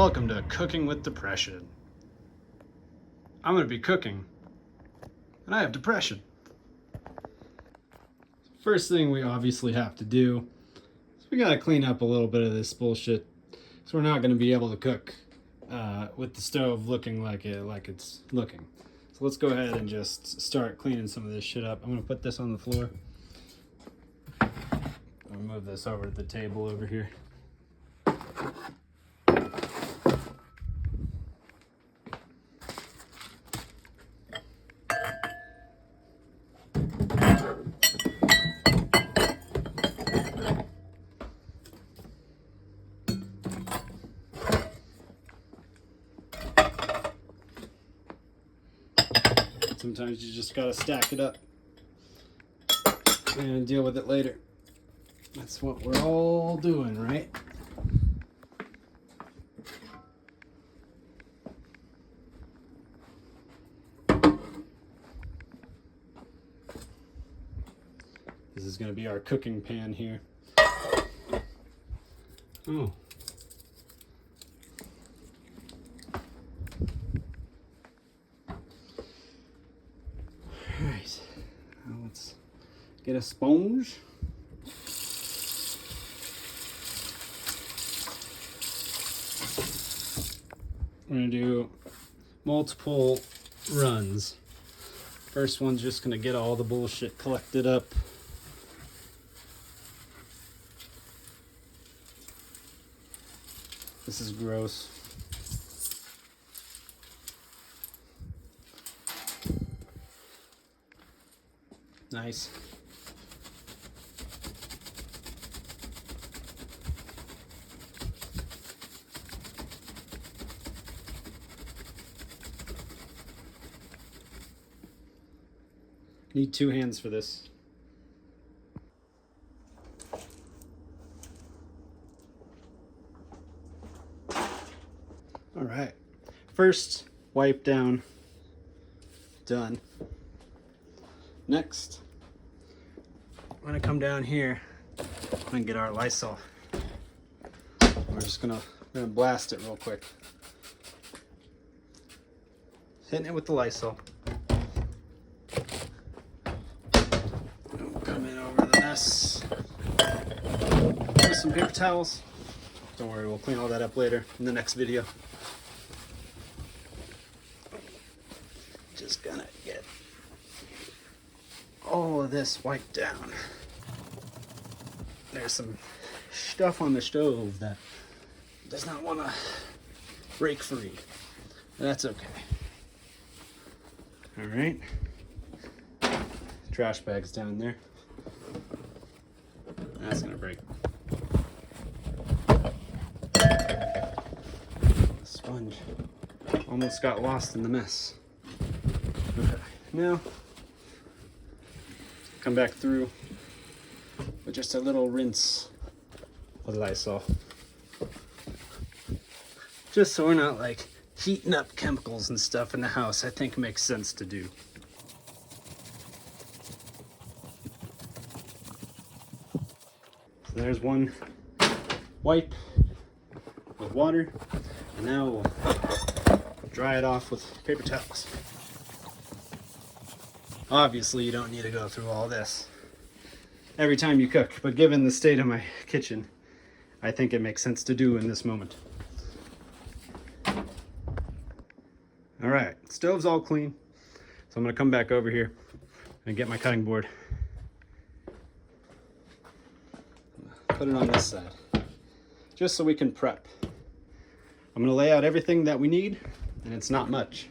Welcome to Cooking with Depression. I'm going to be cooking, and I have depression. First thing we obviously have to do is we got to clean up a little bit of this bullshit, so we're not going to be able to cook with the stove looking like it's looking. So let's go ahead and just start cleaning some of this shit up. I'm going to put this on the floor. I'll move this over to the table over here. Sometimes you just gotta stack it up and deal with it later. That's what we're all doing, right? This is gonna be our cooking pan here. Oh. Alright, now let's get a sponge. We're going to do multiple runs. First one's just going to get all the bullshit collected up. This is gross. Nice. Need 2 hands for this. All right. First, wipe down. Done. Next, I'm gonna come down here and get our Lysol. We're just gonna blast it real quick. Hitting it with the Lysol. Come in over the mess with some paper towels. Don't worry, we'll clean all that up later in the next video. Just gonna get all of this wiped down. There's some stuff on the stove that does not want to break free. That's okay. All right. Trash bag's down there. That's gonna break. The sponge almost got lost in the mess. Okay, now come back through with just a little rinse of Lysol. Just so we're not like heating up chemicals and stuff in the house. I think makes sense to do. So there's one wipe with water, and now we'll dry it off with paper towels. Obviously, you don't need to go through all this every time you cook, but given the state of my kitchen, I think it makes sense to do in this moment. All right, stove's all clean, so I'm gonna come back over here and get my cutting board. Put it on this side, just so we can prep. I'm gonna lay out everything that we need, and it's not much.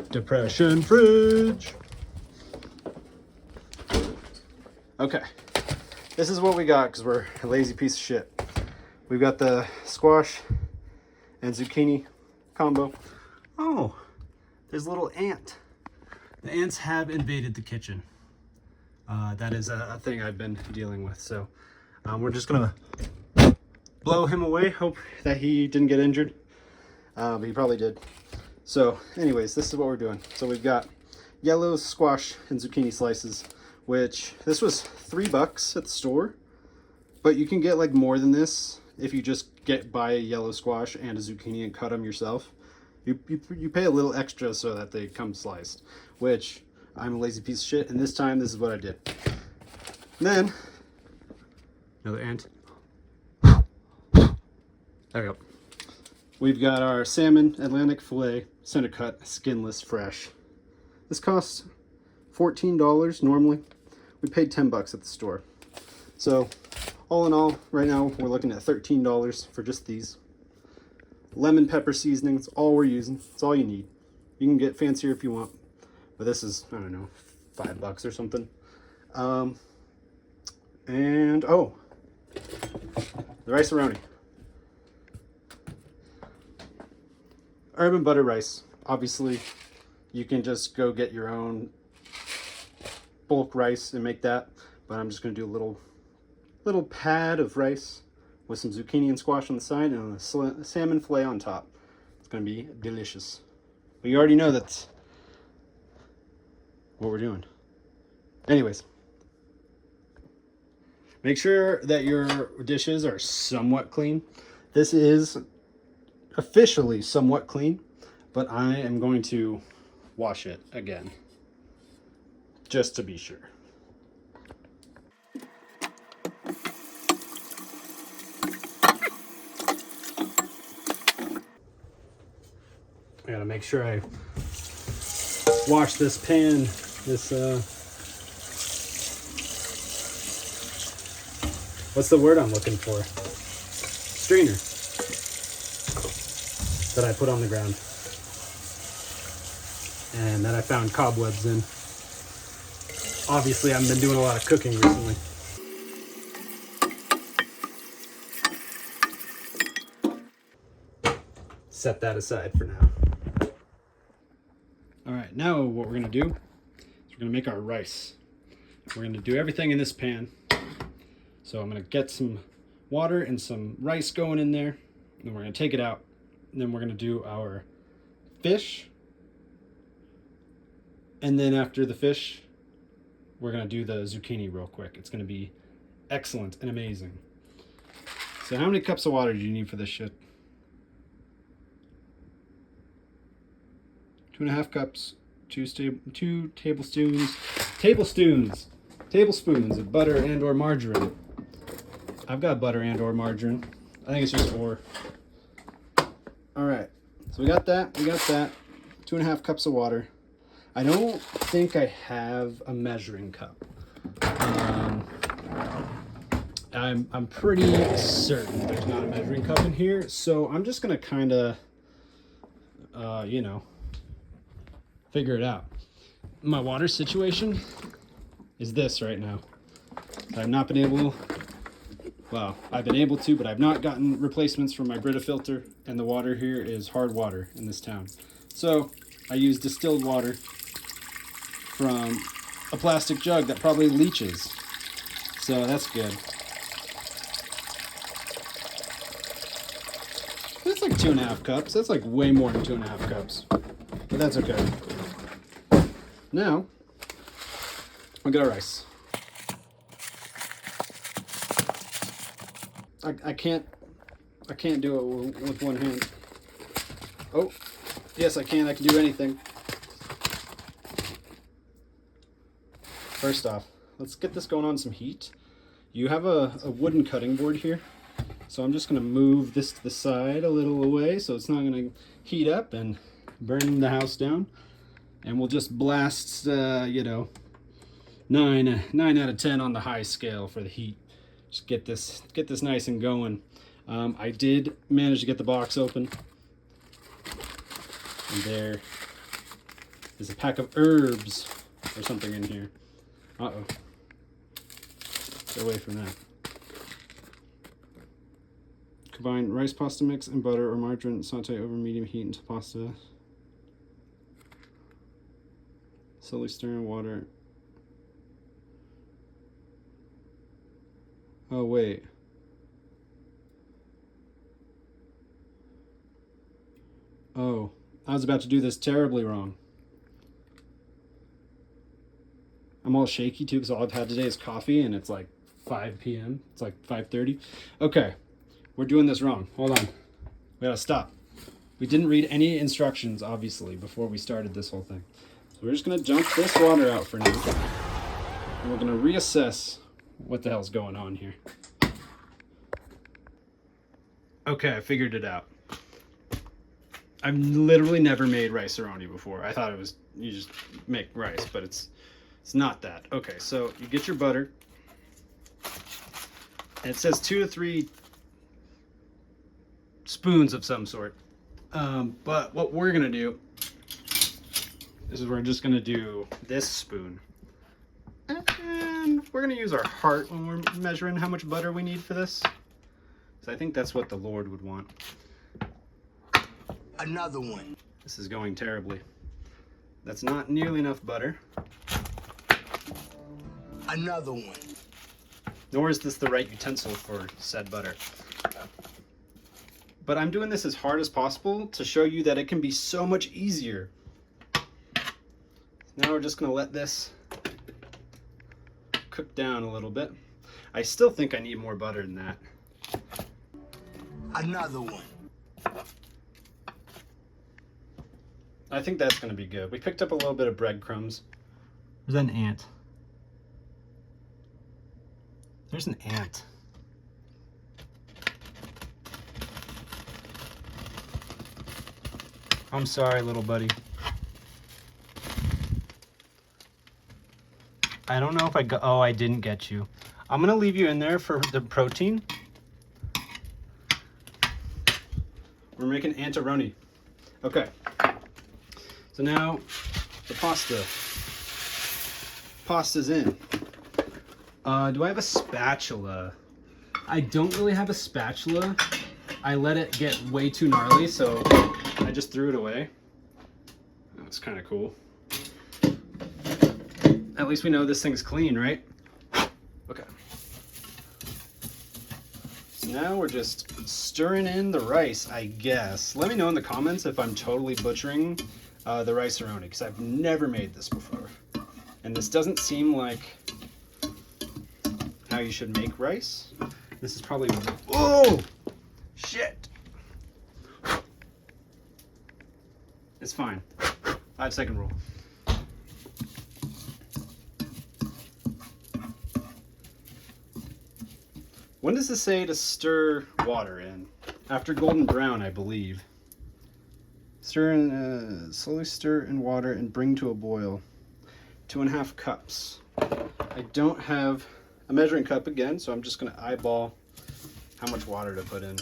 Depression fridge. Okay, this is what we got because we're a lazy piece of shit. We've got the squash and zucchini combo. Oh, there's a little ant. The ants have invaded the kitchen. That is a thing I've been dealing with. So we're just gonna blow him away. Hope that he didn't get injured, but he probably did. So anyways, this is what we're doing. So we've got yellow squash and zucchini slices, which this was $3 at the store, but you can get like more than this if you just buy a yellow squash and a zucchini and cut them yourself. You pay a little extra so that they come sliced, which I'm a lazy piece of shit, and this time this is what I did. And then another ant. There we go. We've got our salmon Atlantic fillet, center cut, skinless, fresh. This costs $14 normally. We paid $10 at the store. So all in all, right now we're looking at $13 for just these. Lemon pepper seasoning, it's all we're using. It's all you need. You can get fancier if you want, but this is, I don't know, $5 or something. And oh, the rice-a-roni. Herb and butter rice. Obviously, you can just go get your own bulk rice and make that, but I'm just going to do a little pad of rice with some zucchini and squash on the side and a salmon fillet on top. It's going to be delicious. But you already know that's what we're doing. Anyways, make sure that your dishes are somewhat clean. This is officially somewhat clean, but I am going to wash it again just to be sure. I gotta make sure I wash this pan, what's the word I'm looking for? Strainer that I put on the ground and that I found cobwebs in. Obviously, I've been doing a lot of cooking recently. Set that aside for now. All right, now what we're gonna do is we're gonna make our rice. We're gonna do everything in this pan. So I'm gonna get some water and some rice going in there, and then we're gonna take it out. And then we're gonna do our fish. And then after the fish, we're gonna do the zucchini real quick. It's gonna be excellent and amazing. So how many cups of water do you need for this shit? 2.5 cups, two tablespoons of butter and or margarine. I've got butter and or margarine. I think it's just 4. All right, so we got that. 2.5 cups of water. I don't think I have a measuring cup. I'm pretty certain there's not a measuring cup in here, so I'm just gonna kind of, figure it out. My water situation is this right now. I've not been able, well, I've been able to, but I've not gotten replacements for my Brita filter, and the water here is hard water in this town. So I use distilled water from a plastic jug that probably leaches. So that's good. That's like 2.5 cups. That's like way more than 2.5 cups. But that's okay. Now, we got our rice. I can't do it with one hand. Oh, yes I can do anything. First off, let's get this going on some heat. You have a wooden cutting board here. So I'm just gonna move this to the side a little away so it's not gonna heat up and burn the house down. And we'll just blast, 9 out of 10 on the high scale for the heat. Just get this nice and going. I did manage to get the box open. And there is a pack of herbs or something in here. Uh-oh. Get away from that. Combine rice pasta mix and butter or margarine. Saute over medium heat until pasta. Slowly stir in water. Oh, wait. Oh, I was about to do this terribly wrong. I'm all shaky too because all I've had today is coffee and it's like 5 p.m. It's like 5:30. Okay. we're doing this wrong. Hold on. We gotta stop. We didn't read any instructions, obviously, before we started this whole thing. So we're just gonna dump this water out for now. And we're gonna reassess what the hell's going on here. Okay, I figured it out. I've literally never made rice-a-roni before. I thought it was, you just make rice, but it's not that. Okay, so you get your butter. And it says 2 to 3 spoons of some sort. But what we're gonna do is we're just gonna do this spoon. And we're gonna use our heart when we're measuring how much butter we need for this. So I think that's what the Lord would want. Another one. This is going terribly. That's not nearly enough butter. Another one. Nor is this the right utensil for said butter. But I'm doing this as hard as possible to show you that it can be so much easier. Now we're just gonna let this cook down a little bit. I still think I need more butter than that. Another one. I think that's gonna be good. We picked up a little bit of breadcrumbs. There's an ant. There's an ant. I'm sorry, little buddy. I don't know if I got, oh, I didn't get you. I'm gonna leave you in there for the protein. We're making antaroni. Okay. So now the pasta's in. Do I have a spatula? I don't really have a spatula. I let it get way too gnarly, so I just threw it away. That's kind of cool. At least we know this thing's clean, right? Okay. So now we're just stirring in the rice, I guess. Let me know in the comments if I'm totally butchering the rice-a-roni, because I've never made this before. And this doesn't seem like how you should make rice. This is probably, oh, shit. It's fine. 5-second rule. When does this say to stir water in? After golden brown, I believe. Slowly stir in water and bring to a boil. 2.5 cups. I don't have a measuring cup again, so I'm just gonna eyeball how much water to put in.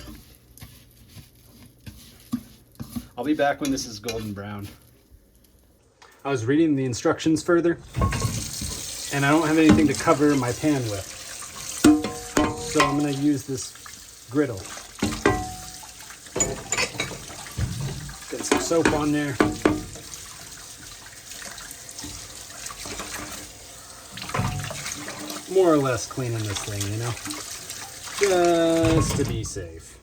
I'll be back when this is golden brown. I was reading the instructions further, and I don't have anything to cover my pan with. So I'm gonna use this griddle. Get some soap on there. More or less cleaning this thing, you know? Just to be safe.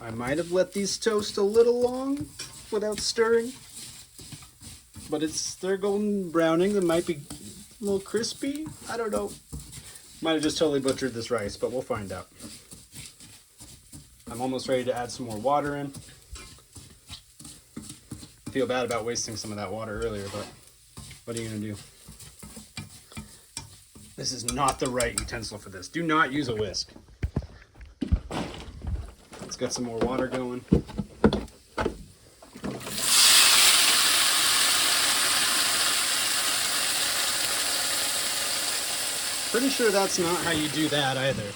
I might have let these toast a little long without stirring. But they're golden browning. They might be a little crispy. I don't know. Might have just totally butchered this rice, but we'll find out. I'm almost ready to add some more water in. I feel bad about wasting some of that water earlier, but what are you gonna do? This is not the right utensil for this. Do not use a whisk. Let's get some more water going. Pretty sure that's not how you do that either.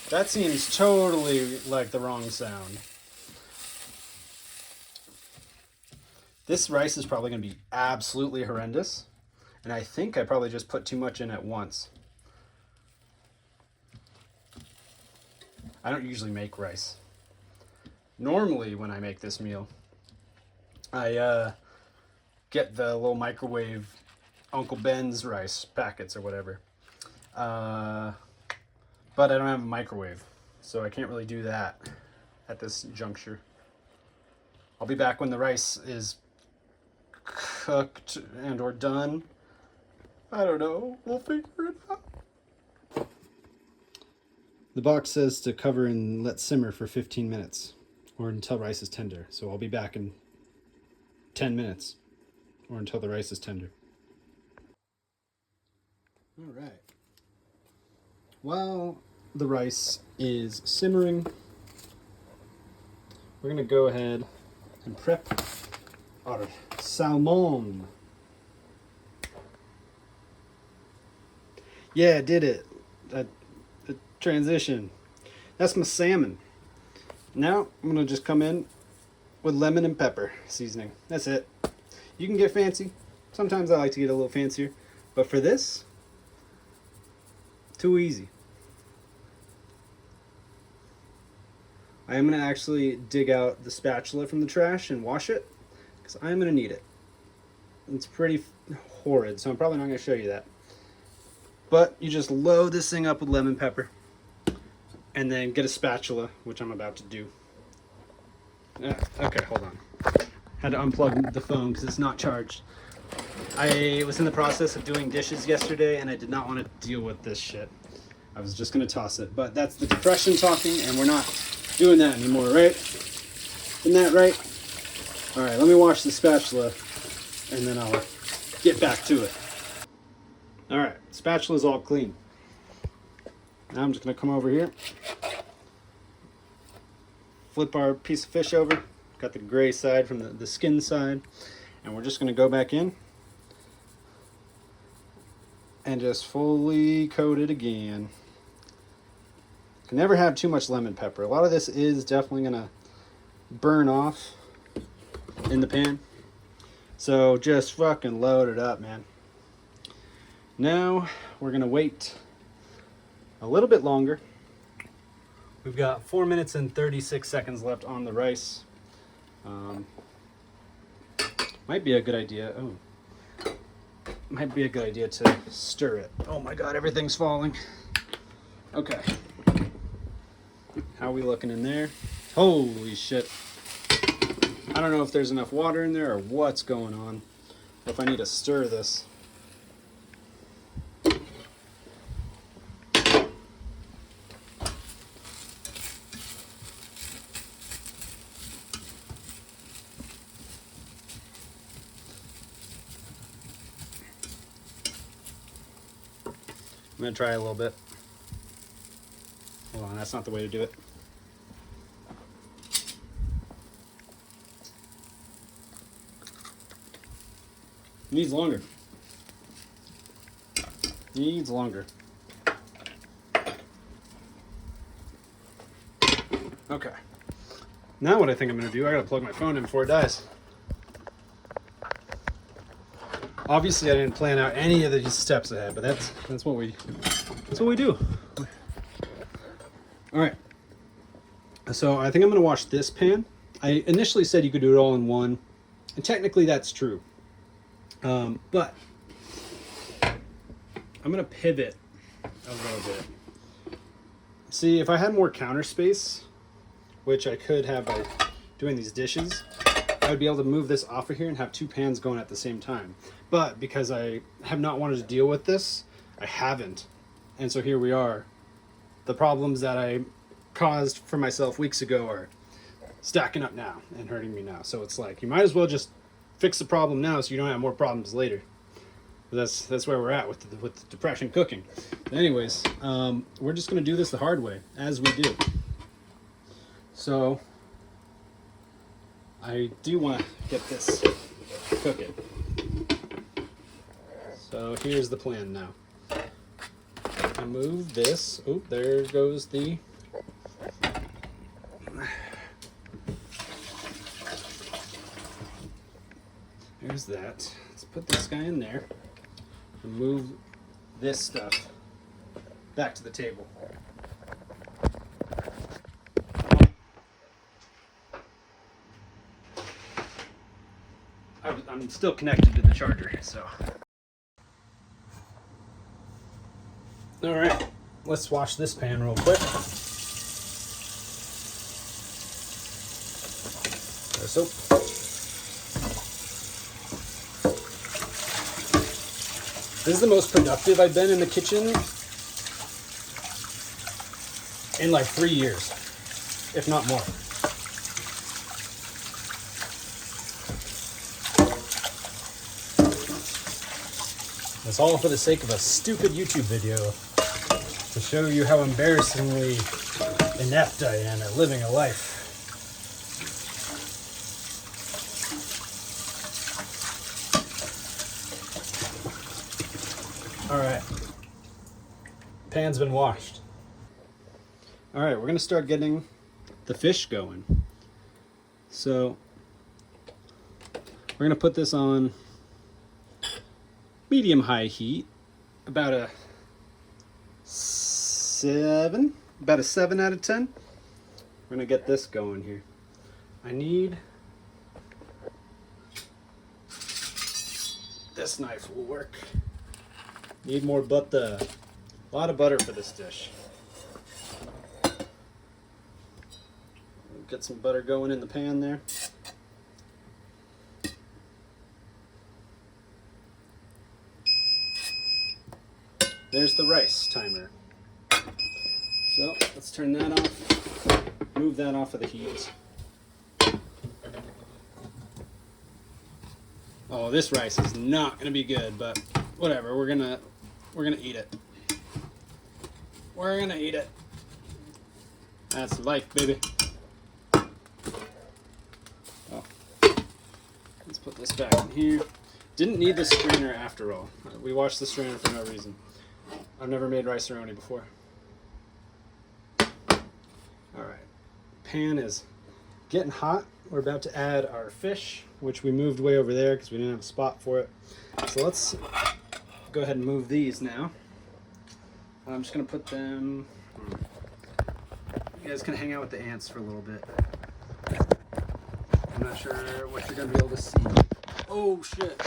That seems totally like the wrong sound. This rice is probably going to be absolutely horrendous. And I think I probably just put too much in at once. I don't usually make rice. Normally when I make this meal, I get the little microwave Uncle Ben's rice packets or whatever. But I don't have a microwave, so I can't really do that at this juncture. I'll be back when the rice is cooked and or done. I don't know. We'll figure it out. The box says to cover and let simmer for 15 minutes or until rice is tender. So I'll be back in 10 minutes or until the rice is tender. All right. While the rice is simmering, we're going to go ahead and prep our salmon. Yeah, I did it. The transition. That's my salmon. Now I'm going to just come in with lemon and pepper seasoning. That's it. You can get fancy. Sometimes I like to get a little fancier. But for this, too easy. I am going to actually dig out the spatula from the trash and wash it because I'm going to need it. It's pretty horrid, so I'm probably not going to show you that. But you just load this thing up with lemon pepper and then get a spatula, which I'm about to do. Okay, hold on. Had to unplug the phone because it's not charged. I was in the process of doing dishes yesterday and I did not want to deal with this shit. I was just going to toss it. But that's the depression talking and we're not doing that anymore, right? Isn't that right? All right, let me wash the spatula and then I'll get back to it. All right, spatula's all clean. Now I'm just going to come over here, flip our piece of fish over, got the gray side from the skin side, and we're just going to go back in and just fully coat it again. Can never have too much lemon pepper. A lot of this is definitely going to burn off in the pan, so just fucking load it up, man. Now we're going to wait a little bit longer. We've got 4 minutes and 36 seconds left on the rice. Might be a good idea. Oh, might be a good idea to stir it. Oh my God, everything's falling. Okay. How are we looking in there? Holy shit. I don't know if there's enough water in there or what's going on. If I need to stir this. I'm going to try a little bit. Hold on, that's not the way to do it. Needs longer. Needs longer. Okay. Now what I think I'm going to do, I got to plug my phone in before it dies. Obviously, I didn't plan out any of these steps ahead, but that's what we do. All right. So I think I'm going to wash this pan. I initially said you could do it all in one, and technically that's true. But I'm going to pivot a little bit. See, if I had more counter space, which I could have by doing these dishes, I would be able to move this off of here and have two pans going at the same time. But because I have not wanted to deal with this, I haven't. And so here we are. The problems that I caused for myself weeks ago are stacking up now and hurting me now. So it's like, you might as well just fix the problem now so you don't have more problems later. That's where we're at with the depression cooking. But anyways, we're just going to do this the hard way, as we do. So I do want to get this cooking. So here's the plan now. I move this. Oh, there goes the... There's that. Let's put this guy in there and move this stuff back to the table. I'm still connected to the charger, so. All right, let's wash this pan real quick. Soap. This is the most productive I've been in the kitchen in like 3 years, if not more. It's all for the sake of a stupid YouTube video to show you how embarrassingly inept I am at living a life. All right, pan's been washed. All right, we're gonna start getting the fish going. So we're gonna put this on medium-high heat, about a 7 out of 10. We're gonna get this going here. I need, this knife will work. Need more butter, a lot of butter for this dish. Get some butter going in the pan there. There's the rice timer. So let's turn that off, move that off of the heat. Oh, this rice is not gonna be good, but whatever, we're gonna eat it. We're gonna eat it. That's life, baby. Oh. Let's put this back in here. Didn't need the strainer after all. We washed the strainer for no reason. I've never made rice-a-roni before. Alright, pan is getting hot. We're about to add our fish, which we moved way over there because we didn't have a spot for it. So let's go ahead and move these now. I'm just going to put them... You guys can hang out with the ants for a little bit. I'm not sure what you're going to be able to see. Oh, shit.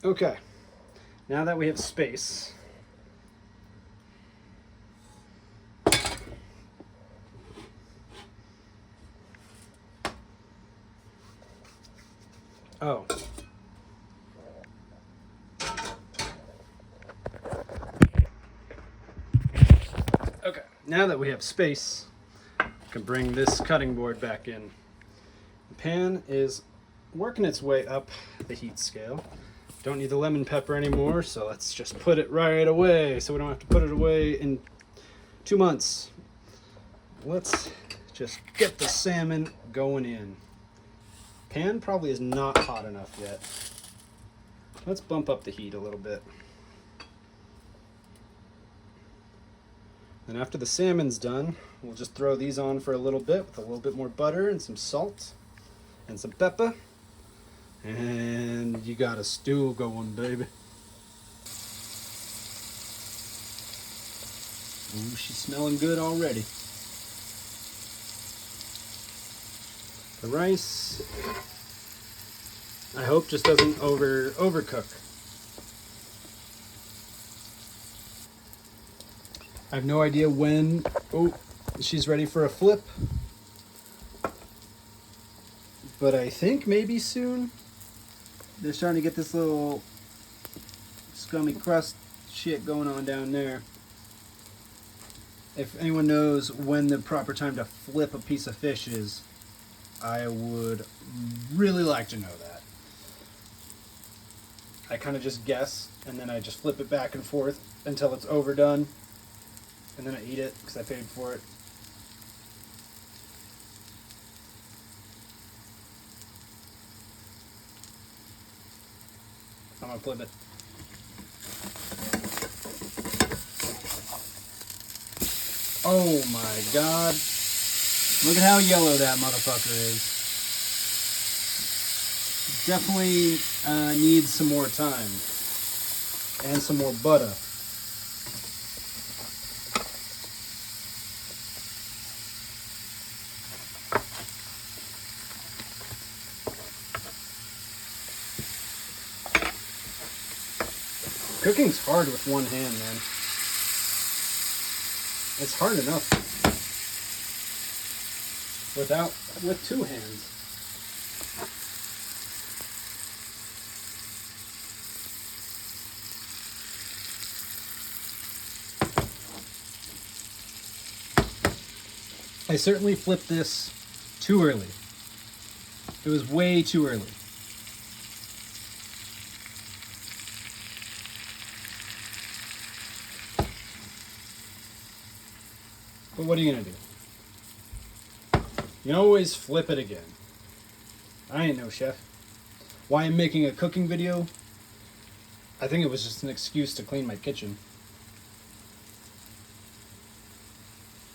Okay, now that we have space, oh, okay, now that we have space, I can bring this cutting board back in. The pan is working its way up the heat scale. Don't need the lemon pepper anymore, so let's just put it right away so we don't have to put it away in 2 months. Let's just get the salmon going in. Pan probably is not hot enough yet. Let's bump up the heat a little bit. Then after the salmon's done, we'll just throw these on for a little bit with a little bit more butter and some salt and some pepper. And you got a stew going, baby. Ooh, she's smelling good already. The rice, I hope, just doesn't overcook. I have no idea when. Oh, she's ready for a flip. But I think maybe soon. They're starting to get this little scummy crust shit going on down there. If anyone knows when the proper time to flip a piece of fish is, I would really like to know that. I kind of just guess, and then I just flip it back and forth until it's overdone, and then I eat it because I paid for it. I'm gonna flip it. Oh my god. Look at how yellow that motherfucker is. Definitely needs some more time. And some more butter. Cooking's hard with one hand, man. It's hard enough with two hands. I certainly flipped this too early. It was way too early. But what are you gonna do? You can always flip it again. I ain't no chef. Why I'm making a cooking video? I think it was just an excuse to clean my kitchen.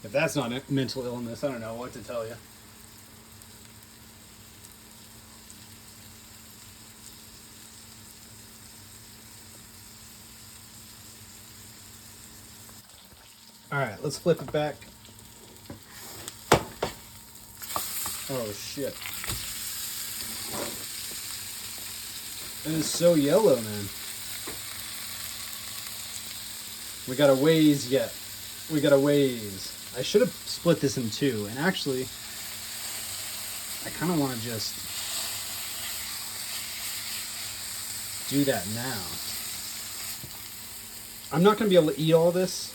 If that's not a mental illness, I don't know what to tell you. Alright, let's flip it back. Oh shit. It is so yellow, man. We got a ways yet. We got a ways. I should have split this in two, and actually, I kind of want to just do that now. I'm not going to be able to eat all this,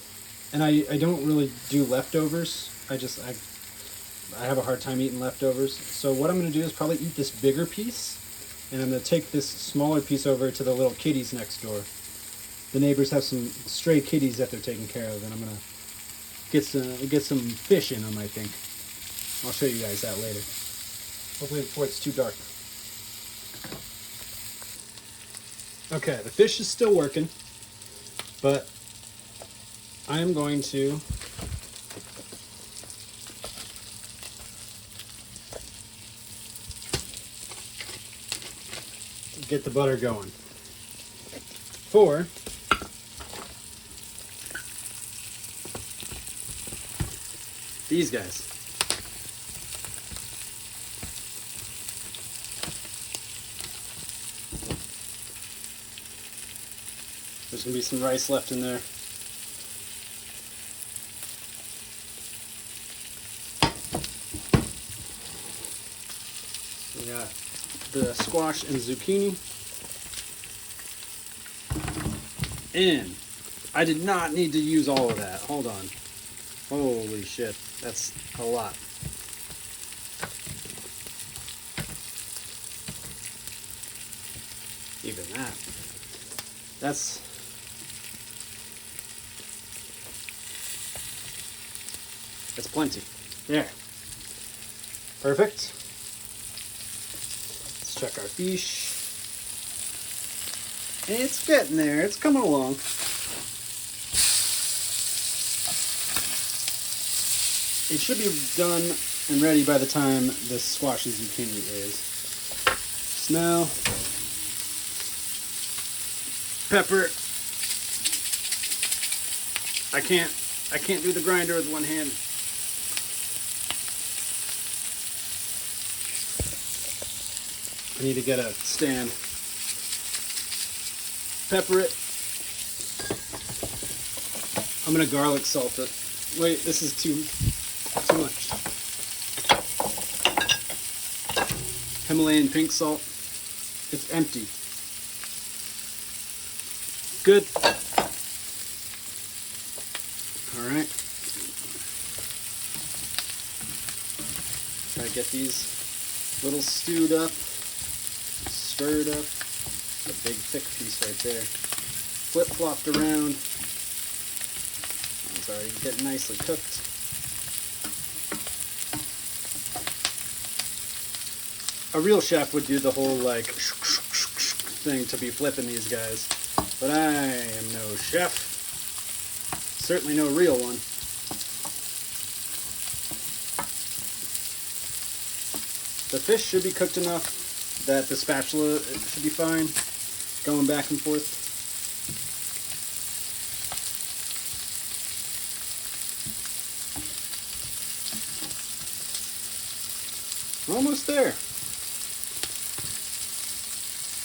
and I don't really do leftovers. I have a hard time eating leftovers. So what I'm going to do is probably eat this bigger piece, and I'm going to take this smaller piece over to the little kitties next door. The neighbors have some stray kitties that they're taking care of, and I'm going to get some fish in them, I think. I'll show you guys that later. Hopefully before it's too dark. Okay, the fish is still working, but I am going to get the butter going for these guys. There's going to be some rice left in there. We got the squash and zucchini. And I did not need to use all of that. Hold on. Holy shit. That's a lot. Even that. That's plenty. There. Perfect. Let's check our fish. It's getting there. It's coming along. It should be done and ready by the time this squash and zucchini is. Smell. Pepper. I can't do the grinder with one hand. I need to get a stand. Pepper it. I'm gonna garlic salt it. Wait, this is too much. Himalayan pink salt. It's empty. Good. All right. Try to get these little stewed up, stirred up. A big thick piece right there. Flip-flopped around. It's already getting nicely cooked. A real chef would do the whole like thing to be flipping these guys, but I am no chef. Certainly no real one. The fish should be cooked enough that the spatula should be fine. Going back and forth. We're almost there.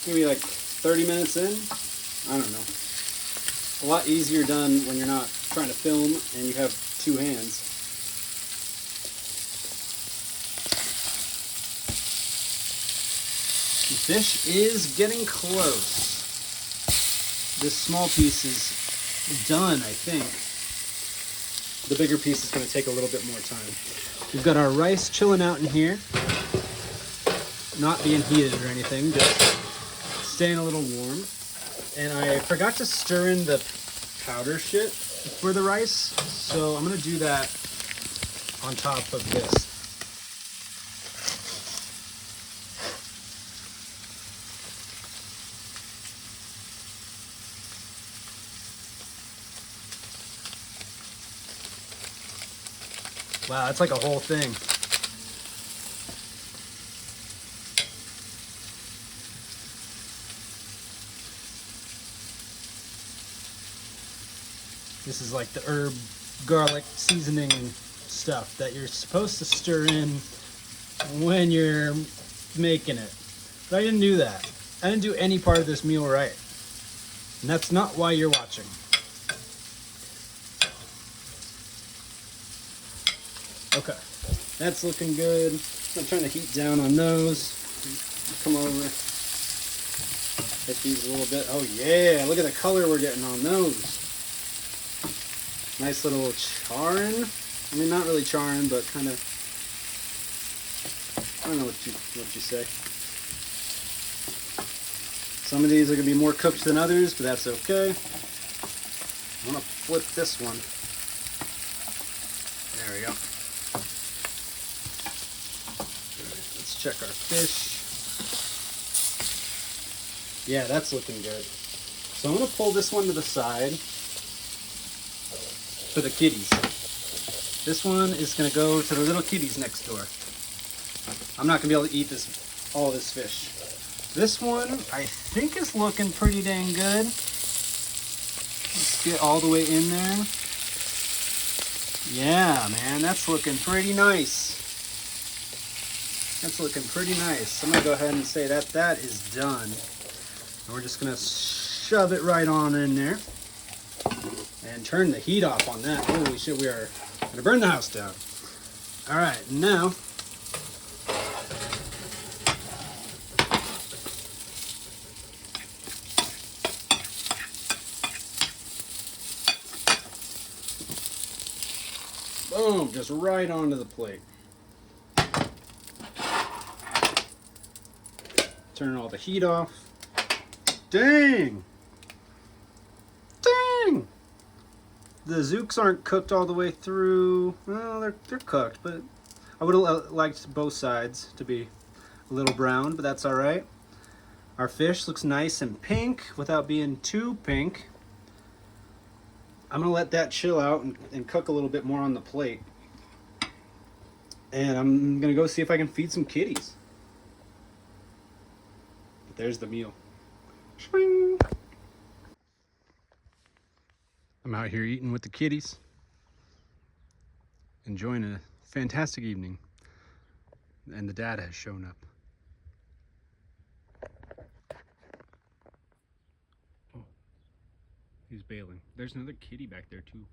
Maybe like 30 minutes in. I don't know. A lot easier done when you're not trying to film and you have two hands. The fish is getting close. This small piece is done, I think. The bigger piece is going to take a little bit more time. We've got our rice chilling out in here. Not being heated or anything, just staying a little warm. And I forgot to stir in the powder shit for the rice, so I'm gonna do that on top of this. Wow, that's like a whole thing. This is like the herb, garlic seasoning stuff that you're supposed to stir in when you're making it. But I didn't do that. I didn't do any part of this meal right. And that's not why you're watching. Okay, that's looking good. I'm trying to heat down on those. Come over, hit these a little bit. Oh yeah, look at the color we're getting on those. Nice little charring. I mean, not really charring, but kind of. I don't know what you say. Some of these are gonna be more cooked than others, but that's okay. I'm gonna flip this one. There we go. Let's check our fish. Yeah, that's looking good. So I'm gonna pull this one to the side for the kitties. This one is gonna go to the little kitties next door. I'm not gonna be able to eat all this fish. This one I think is looking pretty dang good. Let's get all the way in there. Yeah, man, that's looking pretty nice. That's looking pretty nice. I'm gonna go ahead and say that is done. And we're just gonna shove it right on in there and turn the heat off on that. Holy shit, we are gonna burn the house down. All right, now boom, just right onto the plate. Turn all the heat off. Dang! Dang! The zooks aren't cooked all the way through. Well, they're cooked, but I would have liked both sides to be a little brown, but that's all right. Our fish looks nice and pink without being too pink. I'm gonna let that chill out and cook a little bit more on the plate. And I'm gonna go see if I can feed some kitties. But there's the meal. Swing. I'm out here eating with the kitties, enjoying a fantastic evening, and the dad has shown up. Oh, he's bailing. There's another kitty back there too.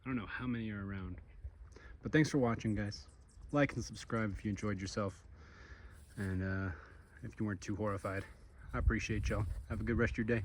I don't know how many are around. But thanks for watching, guys. Like and subscribe if you enjoyed yourself, and if you weren't too horrified. I appreciate y'all. Have a good rest of your day.